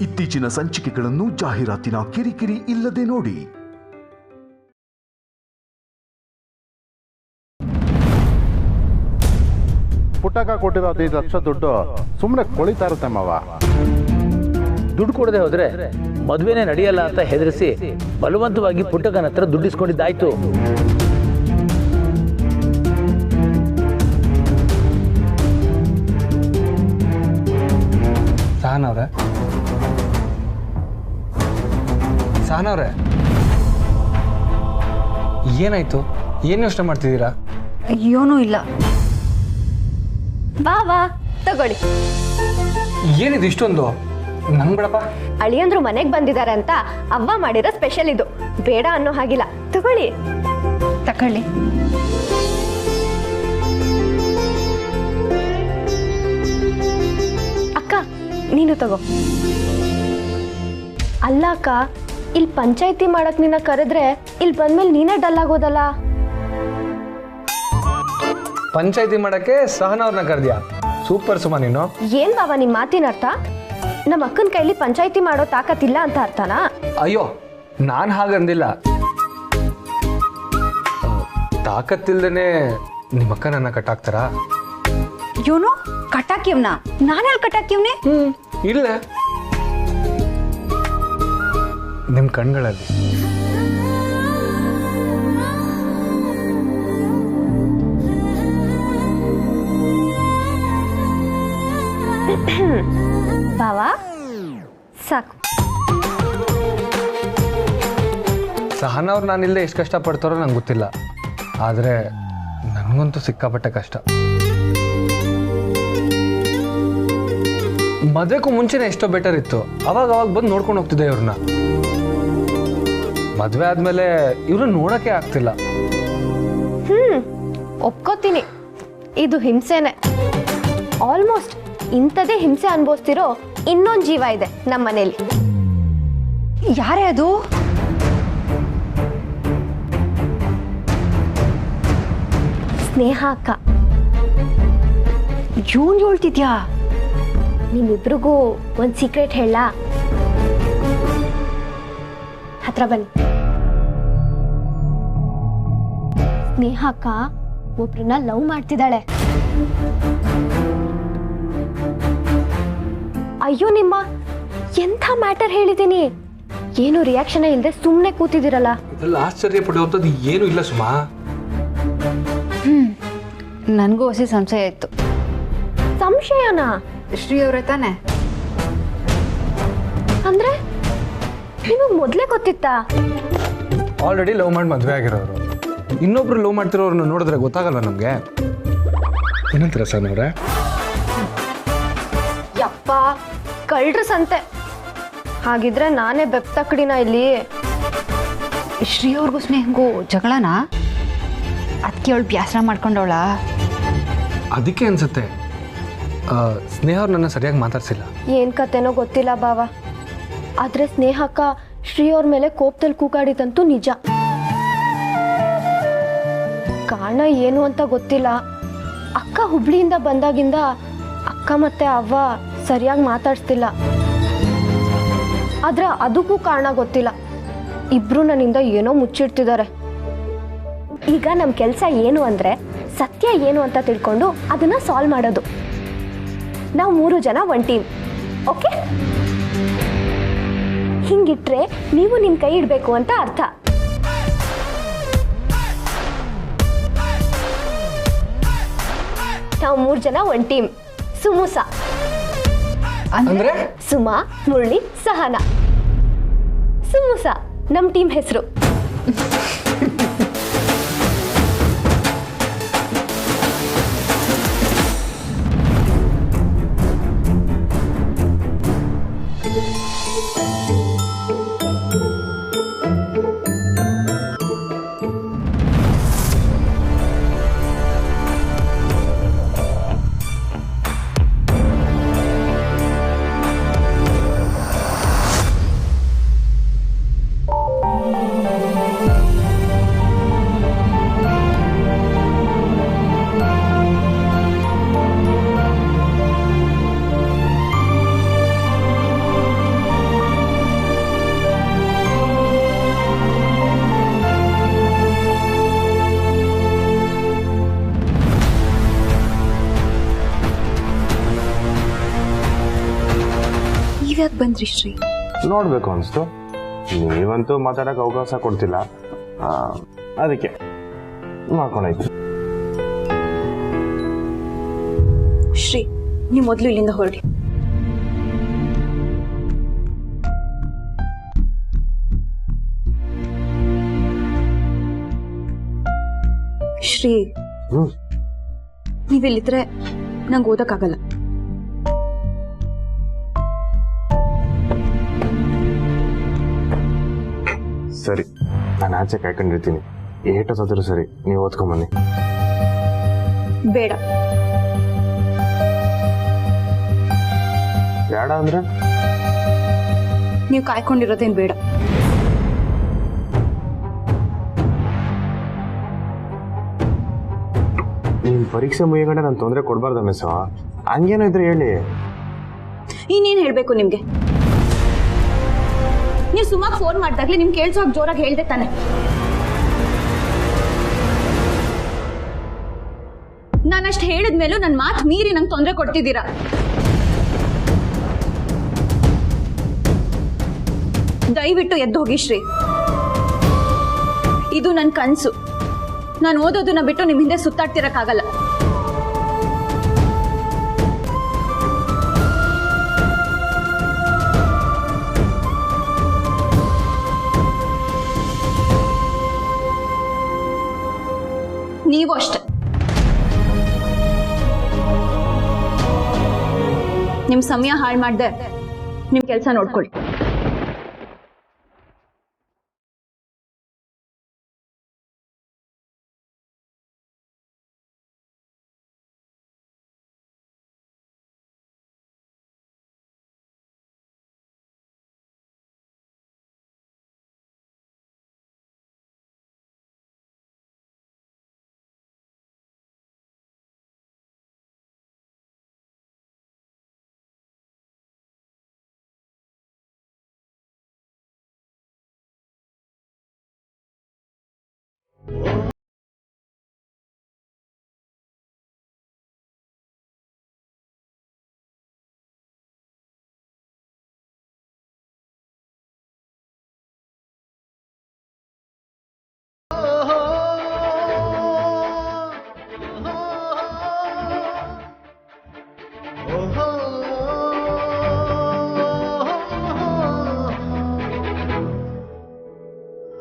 ಇತ್ತೀಚಿನ ಸಂಚಿಕೆಗಳನ್ನು ಜಾಹೀರಾತಿನ ಕಿರಿಕಿರಿ ಇಲ್ಲದೆ ನೋಡಿ. ಪುಟ್ಟಕ ಕೊಟ್ಟಿರೋ 15 ಲಕ್ಷ ದುಡ್ಡು ಸುಮ್ಮನೆ ಕೊಳಿತಾ ಇರುತ್ತೆ ಮಾವ. ದುಡ್ಡು ಕೊಡದೆ ಹೋದ್ರೆ ಮದುವೆನೇ ನಡೆಯಲ್ಲ ಅಂತ ಹೆದರಿಸಿ ಬಲವಂತವಾಗಿ ಪುಟ್ಟಕನ ಹತ್ರ ದುಡ್ಡಿಸ್ಕೊಂಡಿದ್ದಾಯ್ತು. ಸಹನವ್ರೆ ಏನಾಯ್ತು? ಏನು ಯೋಚನೆ ಮಾಡ್ತಿದ್ದೀರಾ? ಏನೂ ಇಲ್ಲ. ಬಾ ಬಾ ತಗೊಳ್ಳಿ. ಏನಿದು ಇಷ್ಟೊಂದು? ನಂಗೆ ಬೇಡಪ್ಪ. ಅಳಿಯಂದ್ರು ಮನೆಗೆ ಬಂದಿದ್ದಾರೆ ಅಂತ ಅವ್ವ ಮಾಡಿರೋ ಸ್ಪೆಷಲ್ ಇದು, ಬೇಡ ಅನ್ನೋ ಹಾಗಿಲ್ಲ, ತಗೊಳ್ಳಿ. ತಗೊಳ್ಳಿ. ಅಕ್ಕ ನೀನು ತಗೋ. ಅಲ್ಲ ಅಕ್ಕ, ಇಲ್ಲಿ ಪಂಚಾಯತಿ ಮಾಡಕ್ ನಿನ್ನ ಕರೆದ್ರೆ ಇಲ್ಲಿ ಬಂದ್ಮೇಲೆ ನೀನೇ ಡಲ್ ಆಗೋದಲ್ಲ. ಪಂಚಾಯತಿ ಮಾಡಕ್ಕೆ ಸಹನವ್ರನ್ನ ಕರೆದ್ಯಾ? ಸೂಪರ್ ಸುಮಾ ನೀನು. ಏನ್ ಬಾಬಾ ನಿಮ್ ಮಾತಿನ ಅರ್ಥ? ನಮ್ಮ ಅಕ್ಕನ ಕೈಲಿ ಪಂಚಾಯತಿ ಮಾಡೋ ತಾಕತ್ತಿಲ್ಲ ಅಂತ ಅರ್ಥನಾ? ಅಯ್ಯೋ, ನಾನು ಹಾಗಂದಿಲ್ಲ. ತಾಕತ್ತಿಲ್ದೇನೆ ನಿಮ್ಮ ಅಕ್ಕ ನನ್ನ ಕಟ್ಟಾಕ್ತಾರಾ? ಇವನು ಕಟ್ಟಾಕಿವ್ನ? ನಾನೆಲ್ಲಿ ಕಟ್ಟಾಕಿವ್ನೆ? ಇಲ್ಲ, ನಿಮ್ಮ ಕಣ್ಗಳಲ್ಲಿ. ಬಾವಾ ಸಾಕು. ಸಹನವ್ರು ನಾನಿಲ್ಲದೆ ಎಷ್ಟು ಕಷ್ಟಪಡ್ತಾರೋ ನಂಗೆ ಗೊತ್ತಿಲ್ಲ, ಆದರೆ ನನಗಂತೂ ಸಿಕ್ಕಾಪಟ್ಟೆ ಕಷ್ಟ. ಮದುವೆಗೂ ಮುಂಚೆನೇ ಎಷ್ಟೋ ಬೆಟರ್ ಇತ್ತು. ಅವಾಗ ಬಂದು ನೋಡ್ಕೊಂಡು ಹೋಗ್ತಿದ್ದೆ ಇವ್ರನ್ನ. ಮದುವೆ ಆದ್ಮೇಲೆ ಇವ್ರನ್ನ ನೋಡೋಕೆ ಆಗ್ತಿಲ್ಲ. ಒಪ್ಕೋತೀನಿ, ಇದು ಹಿಂಸೆನೆ. ಆಲ್ಮೋಸ್ಟ್ ಇಂಥದೇ ಹಿಂಸೆ ಅನುಭವಿಸ್ತಿರೋ ಇನ್ನೊಂದು ಜೀವ ಇದೆ ನಮ್ಮ ಮನೇಲಿ. ಯಾರೇ ಅದು? ಸ್ನೇಹ ಅಕ್ಕ. ಇವನ್ ಹೇಳ್ತಿದ್ಯಾ? ನಿಮ್ಮಿಬ್ರಿಗೂ ಒಂದು ಸೀಕ್ರೆಟ್ ಹೇಳ? ಹತ್ರ ಬನ್ನಿ. ಸ್ನೇಹ ಅಕ್ಕ ಒಬ್ರನ್ನ ಲವ್ ಮಾಡ್ತಿದ್ದಾಳೆ. ಅಯ್ಯೋ ನಿಮ್ಮ ಎಂಥ ಮ್ಯಾಟರ್ ಹೇಳಿದ್ದೀನಿ, ಏನು ರಿಯಾಕ್ಷನ್ ಇಲ್ಲದೆ ಸುಮ್ಮನೆ ಕೂತಿದ್ದೀರಲ್ಲ. ಇದೆಲ್ಲ ಆಶ್ಚರ್ಯ ಪಡುವಂಥದ್ದು ಏನೂ ಇಲ್ಲ ಸುಮಾ. ನನಗೂ ಹೊಸ ಸಂಶಯ ಇತ್ತು. ಸಂಶಯನಾ? ಶ್ರೀ ಅವರೇ ತಾನೆ? ಅಂದ್ರೆ ನಿಮಗೆ ಮೊದಲೇ ಗೊತ್ತಿತ್ತಾ? ಆಲ್ರೆಡಿ ಲವ್ ಮಾಡಿ ಮದುವೆ ಆಗಿರೋರು, ಇನ್ನೊಬ್ರು ಲವ್ ಮಾಡ್ತಿರೋರನ್ನ ನೋಡಿದ್ರೆ ಗೊತ್ತಾಗಲ್ಲ ನಮಗೆ. ಏನಂತೀರ ಸಹನವ್ರೆ? ಯಪ್ಪ ಕಳ್ರ ಸಂತೆ. ಹಾಗಿದ್ರೆ ನಾನೇ ಬೆಪ್ತಕ್ಕಡಿನ ಇಲ್ಲಿ. ಶ್ರೀ ಅವ್ರಿಗೂ ಸ್ನೇಹಗೂ ಜಗಳನಾ? ಅದಕ್ಕೆ ಅವಳು ಬ್ಯಾಸರ ಮಾಡ್ಕೊಂಡವಳ? ಅದಕ್ಕೆ ಅನ್ಸುತ್ತೆ. ಸ್ನೇಹ ಅವ್ರು ನನ್ನ ಸರಿಯಾಗಿ ಮಾತಾಡ್ಸಿಲ್ಲ. ಏನ್ ಕತೆನೋ ಗೊತ್ತಿಲ್ಲ ಬಾವ, ಆದ್ರೆ ಸ್ನೇಹಕ್ಕ ಶ್ರೀ ಅವ್ರ ಮೇಲೆ ಕೋಪದಲ್ಲಿ ಕೂಗಾಡಿದಂತೂ ನಿಜ. ಕಾರಣ ಏನು ಅಂತ ಗೊತ್ತಿಲ್ಲ. ಅಕ್ಕ ಹುಬ್ಳಿಯಿಂದ ಬಂದಾಗಿಂದ ಅಕ್ಕ ಮತ್ತೆ ಅವ್ವ ಸರಿಯಾಗಿ ಮಾತಾಡ್ಸ್ತಿಲ್ಲ. ಆದ್ರೆ ಅದಕ್ಕೂ ಕಾರಣ ಗೊತ್ತಿಲ್ಲ. ಇಬ್ರು ನನ್ನಿಂದ ಏನೋ ಮುಚ್ಚಿಡ್ತಿದ್ದಾರೆ. ಈಗ ನಮ್ಮ ಕೆಲಸ ಏನು ಅಂದ್ರೆ ಸತ್ಯ ಏನು ಅಂತ ತಿಳ್ಕೊಂಡು ಅದನ್ನ ಸಾಲ್ವ್ ಮಾಡೋದು. ನಾವು 3 ಜನ ಒಂದು ಟೀಮ್, ಓಕೆ? ಹಿಂಗಿಟ್ರೆ ನೀವು ನಿಮ್ಮ ಕೈ ಇಡಬೇಕು ಅಂತ ಅರ್ಥ. ನಾವು 3 ಜನ ಒಂದು ಟೀಮ್. ಸುಮುಸ ಅಂದ್ರೆ ಸುಮಾ, ಮುರಳಿ, ಸಹನ. ಸುಮುಸ ನಮ್ಮ ಟೀಮ್ ಹೆಸರು. ನೀವ್ಯಾಕೆ ಬಂದ್ರಿ ಶ್ರೀ? ನೋಡಬೇಕು ಅನಿಸ್ತು. ನೀವಂತೂ ಮಾತಾಡೋಕೆ ಅವಕಾಶ ಕೊಡ್ತಿಲ್ಲ, ಅದಕ್ಕೆ ಮಾಡ್ಕೊಂಡಾಯ್ತು. ಶ್ರೀ, ನೀವು ಮೊದಲು ಇಲ್ಲಿಂದ ಹೊರಡಿ. ಶ್ರೀ, ನೀವಿಲ್ಲಿದ್ರೆ ನಂಗೆ ಓದಕ್ಕಾಗಲ್ಲ. ಸರಿ, ನಾನು ಆಚೆ ಕಾಯ್ಕೊಂಡಿರ್ತೀನಿ. ಏಟೋಸಾದ್ರೂ ಸರಿ, ನೀವು ಓದ್ಕೊಂಬನ್ನಿ. ಬೇಡ. ಬೇಡ ಅಂದ್ರೆ ನೀವು ಕಾಯ್ಕೊಂಡಿರೋದೇನು ಬೇಡ. ನಿಮ್ಮ ಪರೀಕ್ಷೆ ಮುಗಿಯಗಂಡೆ ನಾನು ತೊಂದರೆ ಕೊಡಬಾರ್ದ ಮಿಸ್? ಹಂಗೇನೋ ಇದ್ರೆ ಹೇಳಿ. ಇನ್ನೇನು ಹೇಳಬೇಕು ನಿಮಗೆ? ನೀವು ಸುಮಾರು ಫೋನ್ ಮಾಡಿದಾಗಲೇ ನಿಮ್ಗೆ ಕೇಳಿಸೋ ಜೋರಾಗಿ ಹೇಳ್ದೆ ತಾನೆ. ನಾನಷ್ಟು ಹೇಳಿದ್ಮೇಲೂ ನನ್ನ ಮಾತು ಮೀರಿ ನಂಗೆ ತೊಂದರೆ ಕೊಡ್ತಿದ್ದೀರಾ. ದಯವಿಟ್ಟು ಎದ್ದು ಹೋಗಿ ಶ್ರೀ. ಇದು ನನ್ನ ಕನಸು. ನಾನು ಓದೋದನ್ನ ಬಿಟ್ಟು ನಿಮ್ಮ ಹಿಂದೆ ಸುತ್ತಾಡ್ತಿರಕ್ಕಾಗಲ್ಲ. ನೀವು ಅಷ್ಟೆ. ನಿಮ್ಮ ಸಮಯ ಹಾಳು ಮಾಡ್ದೆ ನಿಮ್ಮ ಕೆಲಸ ನೋಡ್ಕೊಳ್ಳಿ.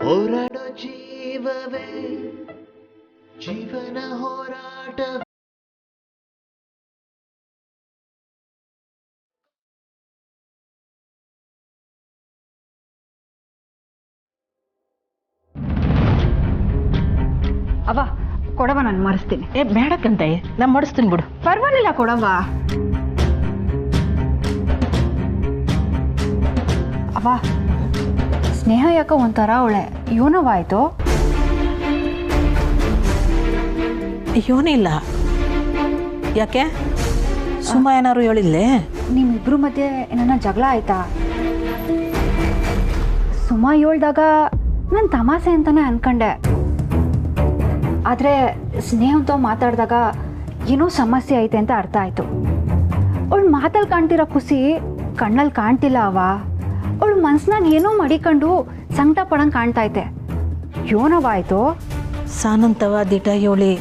ಹೋರಾಡೋ ಜೀವವೇ ಜೀವನ ಹೋರಾಟ. ಅವ್ವ ಕೊಡವ, ನಾನು ಮಾಡಿಸ್ತೀನಿ. ಬೇಡಕ್ಕಂತ ನಾನು ಮಾಡಿಸ್ತೀನಿ ಬಿಡು. ಪರವಾಗಿಲ್ಲ ಕೊಡವ. ಅವ್ವ, ಸ್ನೇಹ ಯಾಕೋ ಒಂಥರ ಅವಳೆ ಏನವಾಯ್ತು? ಯೋನಿಲ್ಲ. ಯಾಕೆ? ಸುಮ್ಮ ಏನಾರು ಹೇಳಿಲ್ಲೇ? ನಿಮ್ಮಿಬ್ರು ಮಧ್ಯೆ ಏನಾರ ಜಗಳ ಆಯ್ತಾ? ಸುಮ ಹೇಳ್ದಾಗ ನಾನು ತಮಾಷೆ ಅಂತಾನೆ ಅನ್ಕೊಂಡೆ. ಆದರೆ ಸ್ನೇಹ ಅಂತ ಮಾತಾಡಿದಾಗ ಏನೋ ಸಮಸ್ಯೆ ಐತೆ ಅಂತ ಅರ್ಥ ಆಯಿತು. ಅವಳು ಮಾತಲ್ಲಿ ಕಾಣ್ತಿರೋ ಖುಷಿ ಕಣ್ಣಲ್ಲಿ ಕಾಣ್ತಿಲ್ಲ ಅವ. ಅವಳು ಮನ್ಸ್ನಾಗ ಏನೋ ಮಡಿಕೊಂಡು ಸಂಕಟ ಪಡಂಗೆ ಕಾಣ್ತೈತೆ. ಯೋನವಾಯ್ತು? ಸಾನಂತವ ದಿಟ ಯೋಳಿ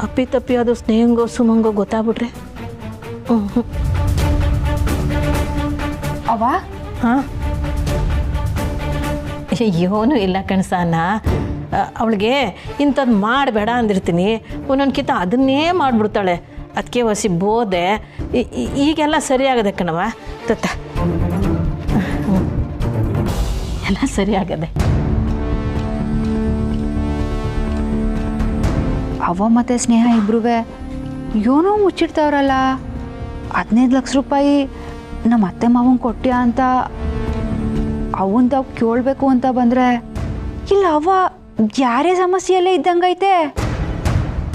ಅಪ್ಪಿ ತಪ್ಪಿ ಅದು ಸ್ನೇಹಂಗೋ ಸುಮಂಗೋ ಗೊತ್ತಾಗ್ಬಿಟ್ರೆ ಅವ? ಹಾಂ, ಯೋನು ಇಲ್ಲ ಕಣ್ಸಾನ. ಅವಳಿಗೆ ಇಂಥದ್ದು ಮಾಡಬೇಡ ಅಂದಿರ್ತೀನಿ, ಒಂದೊಂದ್ಕಿಂತ ಅದನ್ನೇ ಮಾಡಿಬಿಡ್ತಾಳೆ. ಅದಕ್ಕೆ ಹೊಸಿ ಬೋದೆ. ಈಗೆಲ್ಲ ಸರಿಯಾಗದೆ ಕಣವ. ತತ್ತ ಎಲ್ಲ ಸರಿಯಾಗದೆ. ಅವ ಮತ್ತು ಸ್ನೇಹ ಇಬ್ರೂ ಏನೋ ಮುಚ್ಚಿಡ್ತಾವ್ರಲ್ಲ. 15 ಲಕ್ಷ ರೂಪಾಯಿ ನಮ್ಮ ಅತ್ತೆ ಮಾವಂಗೆ ಕೊಟ್ಟ್ಯಾ ಅಂತ ಅವನ್ ತಾವು ಕೇಳಬೇಕು ಅಂತ ಬಂದರೆ ಇಲ್ಲ ಅವ್ವ ಯಾರೇ ಸಮಸ್ಯೆಯಲ್ಲೇ ಇದ್ದಂಗೈತೆ.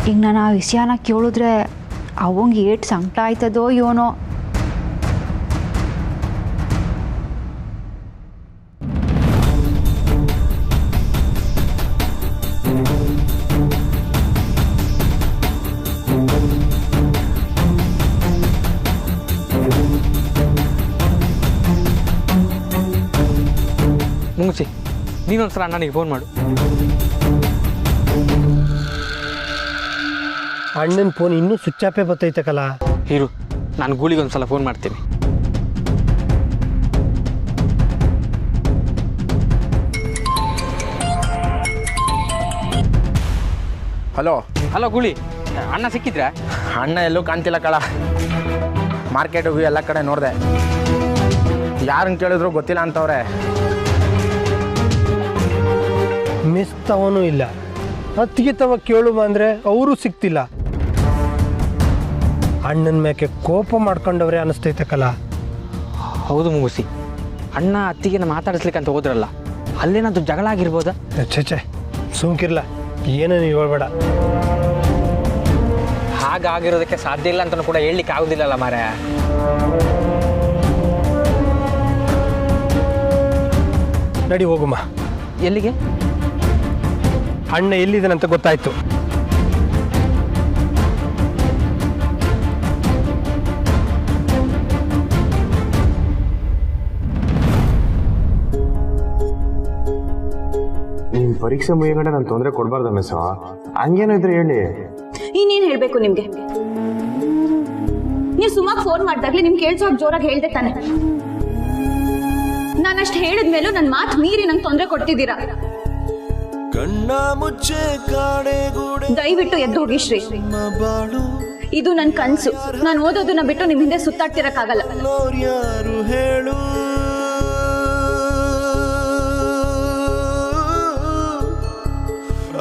ಈಗ ನಾನು ಆ ವಿಷಯನ ಕೇಳಿದ್ರೆ ಅವಂಗೆ ಏಟ್ ಸಂಕಟ ಆಯ್ತದೋ ಏನೋ. ಮುಂಗುಸಿ ನೀನೊಂದ್ಸಲ ಅಣ್ಣನಿಗೆ ಫೋನ್ ಮಾಡು. ಅಣ್ಣನ ಫೋನ್ ಇನ್ನೂ ಸ್ವಿಚ್ ಆಫೇ ಬರ್ತೈತಕಲ್ಲ. ಹೀರು, ನಾನು ಗೂಳಿಗೊಂದ್ಸಲ ಫೋನ್ ಮಾಡ್ತೀನಿ. ಹಲೋ ಹಲೋ ಗೂಳಿ, ಅಣ್ಣ ಸಿಕ್ಕಿದ್ರಾ? ಅಣ್ಣ ಎಲ್ಲೂ ಕಾಣ್ತಿಲ್ಲ ಕಳ. ಮಾರ್ಕೆಟ್ ಹೋಗಿ ಎಲ್ಲ ಕಡೆ ನೋಡಿದೆ, ಯಾರನ್ನು ಕೇಳಿದ್ರು ಗೊತ್ತಿಲ್ಲ ಅಂತವ್ರೆ. ಮಿಸ್ ತವನೂ ಇಲ್ಲ, ಅತ್ತಿಗೆ ತವ ಕೇಳುವ ಅಂದರೆ ಅವರು ಸಿಗ್ತಿಲ್ಲ. ಅಣ್ಣನ ಮೇಕೆ ಕೋಪ ಮಾಡ್ಕೊಂಡವ್ರೆ ಅನಿಸ್ತೈತಕಲ್ಲ. ಹೌದು ಮುಂಗುಸಿ, ಅಣ್ಣ ಅತ್ತಿಗೆನ ಮಾತಾಡಿಸ್ಲಿಕ್ಕೆ ಅಂತ ಹೋದ್ರಲ್ಲ, ಅಲ್ಲೇನಾದ್ರು ಜಗಳ ಆಗಿರ್ಬೋದಾ? ಛೆ ಸುಮ್ಕಿರ್ಲ, ಏನೂ ನೀವು ಹೇಳ್ಬೇಡ. ಹಾಗಾಗಿರೋದಕ್ಕೆ ಸಾಧ್ಯ ಇಲ್ಲ ಅಂತ ಕೂಡ ಹೇಳಲಿಕ್ಕೆ ಆಗೋದಿಲ್ಲಲ್ಲ ಮಾರ. ನಡಿ ಹೋಗುಮ್ಮ. ಎಲ್ಲಿಗೆ? ಅಣ್ಣ ಎಲ್ಲಿದ್ದಾನಂತ ಗೊತ್ತಾಯ್ತು. ನಿಮ್ಮ ಪರೀಕ್ಷೆ ಮುಗಿಯಗಡೆ ನಾನು ತೊಂದರೆ ಕೊಡಬಾರ್ದ ಮಿಸ್? ಹಂಗೇನೋ ಇದ್ರೆ ಹೇಳಿ. ಇನ್ನೇನು ಹೇಳಬೇಕು ನಿಮಗೆ? ನೀವು ಸುಮಾರು ಫೋನ್ ಮಾಡಿದಾಗಲೇ ನಿಮ್ಗೆ ಕೇಳಿಸೋ ಜೋರಾಗಿ ಹೇಳ್ದೆ ತಾನೆ. ನಾನಷ್ಟು ಹೇಳಿದ್ಮೇಲೂ ನನ್ನ ಮಾತು ಮೀರಿ ನಂಗೆ ತೊಂದರೆ ಕೊಡ್ತಿದ್ದೀರಾ. ದಯವಿಟ್ಟು ಎದ್ದು ಹೋಗಿ ಶ್ರೀ. ಇದು ನನ್ನ ಕನಸು. ನಾನು ಓದೋದನ್ನ ಬಿಟ್ಟು ನಿಮ್ ಹಿಂದೆ ಸುತ್ತಾಡ್ತಿರಕ್ಕಾಗಲ್ಲ.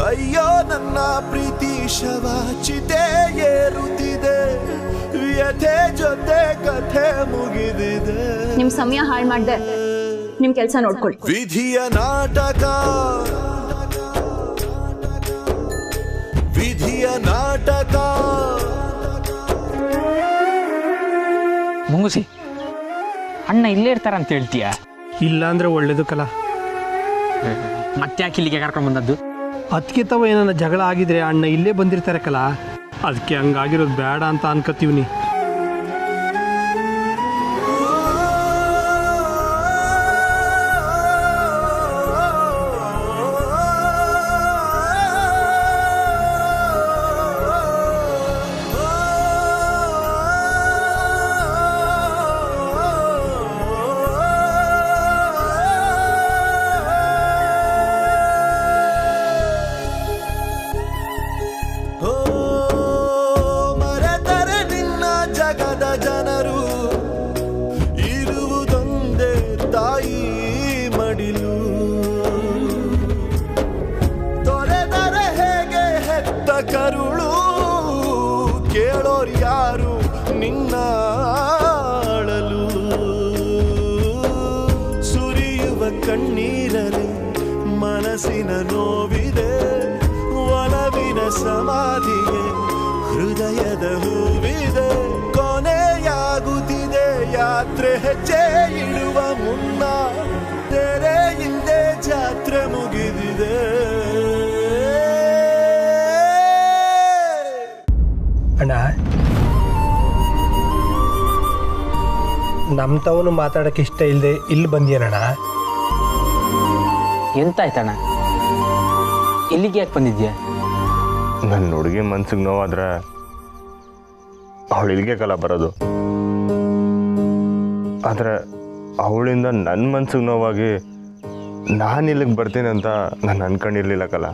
ಅಯ್ಯೋ ನನ್ನ ಪ್ರೀತಿ ಶವ ಚಿತೆ ಏರುತ್ತಿದೆ, ವ್ಯಥೆ ಜೊತೆ ಕಥೆ ಮುಗಿದಿದೆ. ನಿಮ್ ಸಮಯ ಹಾಳು ಮಾಡ್ದೆ ನಿಮ್ ಕೆಲಸ ನೋಡ್ಕೊಳ್ಳಿ. ವಿಧಿಯ ನಾಟಕ, ವಿಧಿಯ ನಾಟಕ. ಮುಂಗುಸಿ, ಅಣ್ಣ ಇಲ್ಲೇ ಇರ್ತಾರಂತ ಹೇಳ್ತೀಯ? ಇಲ್ಲ ಅಂದ್ರೆ ಒಳ್ಳೇದು ಕಲ. ಮತ್ತೆ ಯಾಕೆ ಇಲ್ಲಿಗೆ ಕರ್ಕೊಂಡು ಬಂದದ್ದು? ಅದಕ್ಕೆ ತವ ಏನಾರ ಜಗಳ ಆಗಿದ್ರೆ ಅಣ್ಣ ಇಲ್ಲೇ ಬಂದಿರ್ತಾರೆ ಕಲ, ಅದಕ್ಕೆ ಹಂಗಾಗಿರೋದು ಬೇಡ ಅಂತ ಅನ್ಕೋತೀವಿ. ಕರುಳು ಕೇಳೋರು ಯಾರು ನಿನ್ನ ಅಳಲು, ಸುರಿಯುವ ಕಣ್ಣೀರಲಿ ಮನಸ್ಸಿನ ನೋವಿದೆ, ಒಲವಿನ ಸಮಾಧಿಗೆ ಹೃದಯದ ಹೂವಿದೆ. ಕೊನೆಯಾಗುತ್ತಿದೆ ಯಾತ್ರೆ, ಹೆಜ್ಜೆ ಇಡುವ ಮುನ್ನ ತೆರೆ ಹಿಂದೆ ಜಾತ್ರೆ ಮುಗಿದಿದೆ. ಅಣ್ಣ, ನಮ್ಮ ತವನು ಮಾತಾಡಕ್ಕೆ ಇಷ್ಟ ಇಲ್ಲದೆ ಇಲ್ಲಿ ಬಂದಿಯನಣ್ಣ. ಎಂತಾಯ್ತಣ್ಣ? ಇಲ್ಲಿಗೆ ಯಾಕೆ ಬಂದಿದ್ಯಾ? ನನ್ನ ಹುಡುಗಿ ಮನ್ಸಿಗೆ ನೋವಾದ್ರೆ ಅವಳು ಇಲ್ಲಿಗೆ ಕಲ ಬರೋದು, ಆದರೆ ಅವಳಿಂದ ನನ್ನ ಮನ್ಸಿಗೆ ನೋವಾಗಿ ನಾನು ಇಲ್ಲಿಗೆ ಬರ್ತೀನಿ ಅಂತ ನಾನು ಅನ್ಕೊಂಡಿರ್ಲಿಲ್ಲ ಕಲ.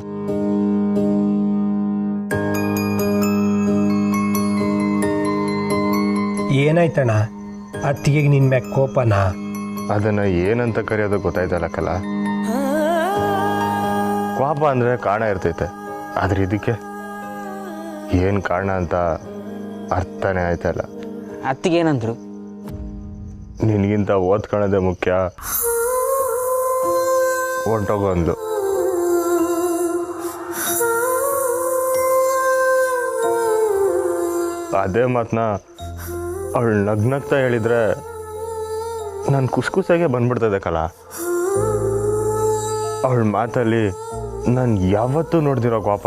ಏನಾಯ್ತಣ್ಣ? ಅತ್ತಿಗೆ ನಿನ್ನ ಮ್ಯಾಗ ಕೋಪನ? ಅದನ್ನು ಏನಂತ ಕರೆಯೋದು ಗೊತ್ತಾಯ್ತಲ್ಲ ಕಲ. ಕೋಪ ಅಂದರೆ ಕಾರಣ ಇರ್ತೈತೆ, ಆದ್ರೆ ಇದಕ್ಕೆ ಏನು ಕಾರಣ ಅಂತ ಅರ್ಥನೇ ಆಯ್ತಲ್ಲ. ಅತ್ತಿಗೆ ಏನಂದ್ರು? ನಿನಗಿಂತ ಓದ್ಕೊಳ್ಳೋದೇ ಮುಖ್ಯ, ಹೊಂಟೋಗೋ ಅಂದ್ಲು. ಅದೇ ಮಾತನ್ನ ಅವಳು ನಗ್ನಗ್ತಾ ಹೇಳಿದ್ರೆ ನಾನು ಕುಸ್ಕುಸಾಗೆ ಬಂದ್ಬಿಡ್ತದೆ ಕಲ. ಅವಳ ಮಾತಲ್ಲಿ ನಾನು ಯಾವತ್ತೂ ನೋಡ್ದಿರೋ ಕೋಪ,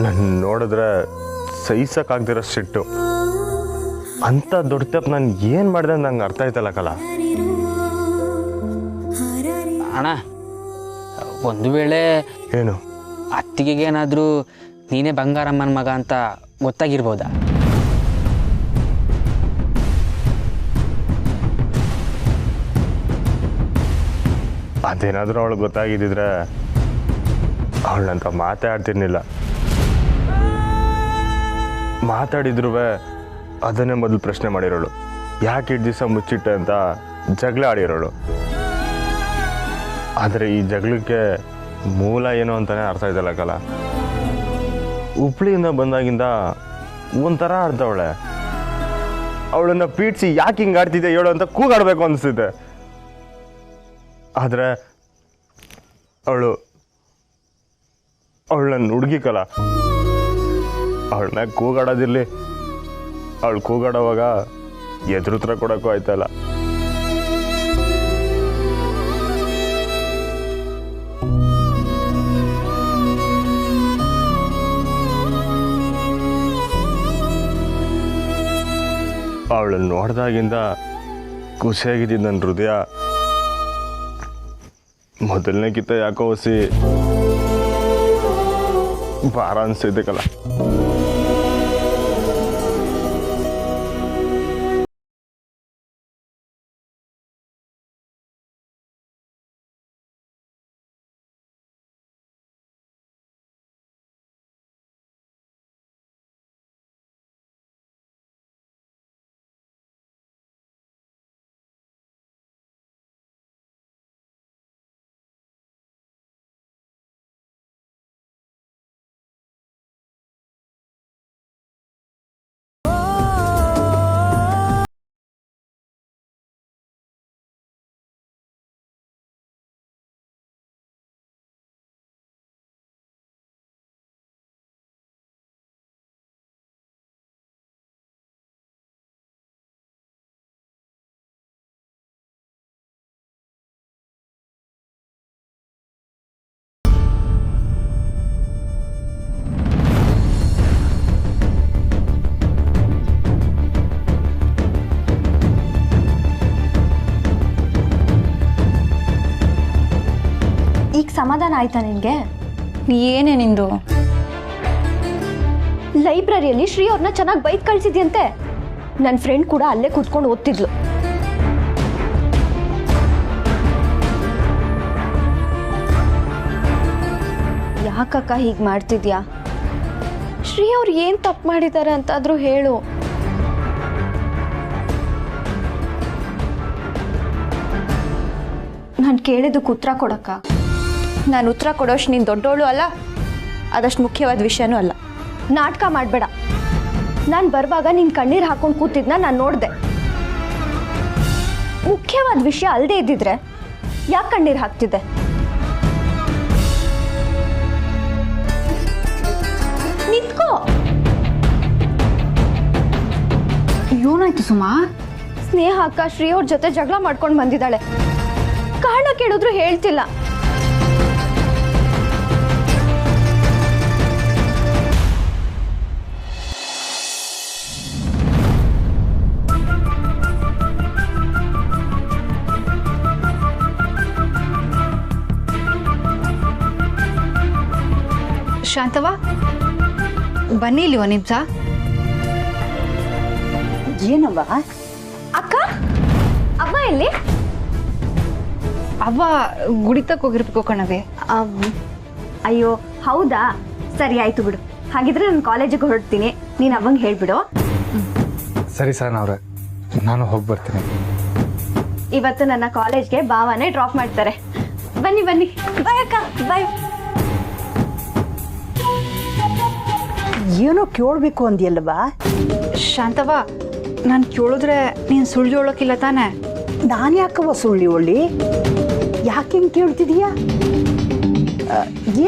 ನಾನು ನೋಡಿದ್ರೆ ಸಹಿಸಕ್ಕಾಗ್ದಿರೋ ಸಿಟ್ಟು. ಅಂಥ ದೊಡ್ಡ ತಪ್ಪು ನಾನು ಏನು ಮಾಡಿದೆ ನಂಗೆ ಅರ್ಥ ಆಯ್ತಲ್ಲ ಕಲ. ಅಣ್ಣ, ಒಂದು ವೇಳೆ ಏನು ಅತ್ತಿಗೆಗೇನಾದರೂ ನೀನೇ ಬಂಗಾರಮ್ಮನ ಮಗ ಅಂತ ಗೊತ್ತಾಗಿರ್ಬೋದಾ? ಅದೇನಾದರೂ ಅವಳು ಗೊತ್ತಾಗಿದ್ದಿದ್ರೆ ಅವಳಂತ ಮಾತಾಡ್ತಿರ್ಲಿಲ್ಲ. ಮಾತಾಡಿದ್ರು ಅದನ್ನೇ ಮೊದಲು ಪ್ರಶ್ನೆ ಮಾಡಿರೋಳು. ಯಾಕೆ ಇಷ್ಟು ದಿವಸ ಮುಚ್ಚಿಟ್ಟೆ ಅಂತ ಜಗಳ ಆಡಿರೋಳು. ಆದರೆ ಈ ಜಗಳಕ್ಕೆ ಮೂಲ ಏನು ಅಂತಲೇ ಅರ್ಥ ಇದಲ್ಲ ಕಲ. ಹುಬ್ಳಿಯಿಂದ ಬಂದಾಗಿಂದ ಒಂಥರ ಆಡ್ತವಳೆ. ಅವಳನ್ನು ಪೀಡ್ಸಿ ಯಾಕೆ ಹಿಂಗೆ ಆಡ್ತಿದ್ದೆ ಹೇಳು ಅಂತ ಕೂಗಾಡಬೇಕು ಅನಿಸುತ್ತೆ. ಆದರೆ ಅವಳು ನನ್ನ ಹುಡುಗಿ ಕಲ. ಅವಳ ಮ್ಯಾಗ ಕೂಗಾಡೋದಿರಲಿ, ಅವಳು ಕೂಗಾಡೋವಾಗ ಎದುರುತ್ರ ಕೊಡೋಕ್ಕೂ ಆಯ್ತಲ್ಲ. ಅವಳು ನೋಡ್ದಾಗಿಂದ ಖುಷಿಯಾಗಿದ್ದ ನನ್ನ ಹೃದಯ ಮೊದಲನೇ ಕಿತ್ತ ಯಾಕೋ ಹೊಸಿ ಭಾರ ಅನಿಸ್ತೈತೆ ಕಲ. ಈಗ ಸಮಾಧಾನ ಆಯ್ತಾ ನಿನಗೆ? ಏನೇ ನಿಂದು? ಲೈಬ್ರರಿಯಲ್ಲಿ ಶ್ರೀ ಅವ್ರನ್ನ ಚೆನ್ನಾಗಿ ಬೈದ್ ಕಳ್ಸಿದ್ಯಂತೆ. ನನ್ನ ಫ್ರೆಂಡ್ ಕೂಡ ಅಲ್ಲೇ ಕೂತ್ಕೊಂಡು ಓದ್ತಿದ್ಲು. ಯಾಕಕ್ಕ ಹೀಗೆ ಮಾಡ್ತಿದ್ಯಾ? ಶ್ರೀ ಅವ್ರು ಏನು ತಪ್ಪು ಮಾಡಿದ್ದಾರೆ ಅಂತಾದ್ರೂ ಹೇಳು. ನಾನು ಕೇಳಿದ್ದಕ್ಕೆ ಉತ್ತರ ಕೊಡಕ್ಕ. ನಾನು ಉತ್ತರ ಕೊಡೋಷ್ಟು ನೀನು ದೊಡ್ಡೋಳು ಅಲ್ಲ, ಅದಷ್ಟು ಮುಖ್ಯವಾದ ವಿಷಯನೂ ಅಲ್ಲ. ನಾಟಕ ಮಾಡಬೇಡ. ನಾನು ಬರುವಾಗ ನೀನು ಕಣ್ಣೀರು ಹಾಕೊಂಡು ಕೂತಿದ್ನ ನಾನು ನೋಡಿದೆ. ಮುಖ್ಯವಾದ ವಿಷಯ ಅಲ್ಲದೆ ಇದ್ದಿದ್ರೆ ಯಾಕೆ ಕಣ್ಣೀರು ಹಾಕ್ತಿದ್ದೆ? ನಿಂತ್ಕೋ. ಏನಾಯ್ತು ಸುಮಾ? ಸ್ನೇಹ ಅಕ್ಕ ಶ್ರೀ ಅವ್ರ ಜೊತೆ ಜಗಳ ಮಾಡ್ಕೊಂಡು ಬಂದಿದ್ದಾಳೆ. ಕಾರಣ ಕೇಳಿದ್ರು ಹೇಳ್ತಿಲ್ಲ. ಶಾಂತವಾ, ಬನ್ನಿ ಇಲ್ಲಿ ಒಂದು ನಿಮಿಷ. ಏನವ್ವ? ಅಕ್ಕ, ಅವ್ವ ಎಲ್ಲಿ? ಅವ್ವ ಗುಡಿತಕ್ಕೆ ಹೋಗಿರ್ಬೇಕು ಕಣವೆ. ಅಯ್ಯೋ ಹೌದಾ, ಸರಿ ಆಯ್ತು ಬಿಡು. ಹಾಗಿದ್ರೆ ನಾನು ಕಾಲೇಜಿಗೆ ಹೊರಡ್ತೀನಿ, ನೀನು ಅವಂಗೆ ಹೇಳ್ಬಿಡು. ಸರಿ ಸರ್ ಅವ್ರೆ, ನಾನು ಹೋಗಿ ಬರ್ತೀನಿ. ಇವತ್ತು ನನ್ನ ಕಾಲೇಜ್ಗೆ ಭಾವನೆ ಡ್ರಾಪ್ ಮಾಡ್ತಾರೆ. ಬನ್ನಿ ಬನ್ನಿ. ಬಾಯ್ ಅಕ್ಕ, ಬಾಯ್. ಏನೋ ಕೇಳಬೇಕು ಅಂದ್ಯಲ್ವಾ? ಶಾಂತವಾ, ನಾನು ಕೇಳಿದ್ರೆ ನೀನು ಸುಳ್ಳು ಹೇಳೋಕ್ಕಿಲ್ಲ ತಾನೆ? ನಾನು ಯಾಕವ್ವ ಸುಳ್ಳಿ ಒಳ್ಳಿ? ಯಾಕೆ ಹಿಂಗೆ ಕೇಳ್ತಿದೀಯಾ?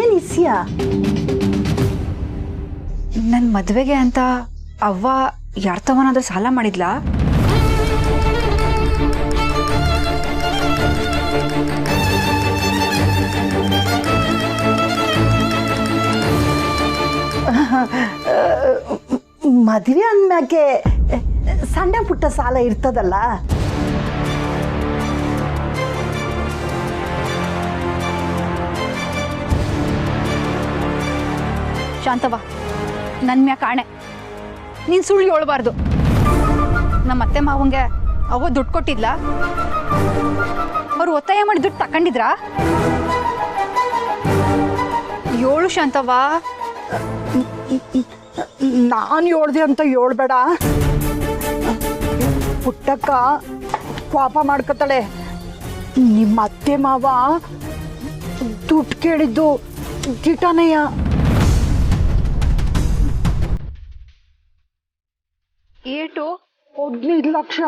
ಏನು ಇಸ್ಯಾ? ನನ್ನ ಮದುವೆಗೆ ಅಂತ ಅವ್ವ ಯಾರ್ತವನಾದ್ರೂ ಸಾಲ ಮಾಡಿದ್ಲಾ? ಮದುವೆ ಅಂದ್ಮ್ಯಾಕೆ ಸಣ್ಣ ಪುಟ್ಟ ಸಾಲ ಇರ್ತದಲ್ಲ. ಶಾಂತವ, ನನ್ನ ಮ್ಯಾ ಕಾಣೆ, ನೀನು ಸುಳ್ಳು ಹೇಳ್ಬಾರ್ದು. ನಮ್ಮ ಅತ್ತೆ ಮಾವಂಗೆ ಅವ ದುಡ್ಡು ಕೊಟ್ಟಿದ್ಲ? ಅವ್ರು ಒತ್ತಾಯ ಮಾಡಿ ದುಡ್ಡು ತಕೊಂಡಿದ್ರಾ? ಏಳು ಶಾಂತವ. ನಾನು ಹೇಳ್ದೆ ಅಂತ ಹೇಳ್ಬೇಡ. ಪುಟ್ಟಕ್ಕ ಪಾಪ ಮಾಡ್ಕೊತಾಳೆ. ನಿಮ್ಮ ಅತ್ತೆ ಮಾವ ದುಡ್ಡು ಕೇಳಿದ್ದು ದಿಟನೆಯ. 15 ಲಕ್ಷ.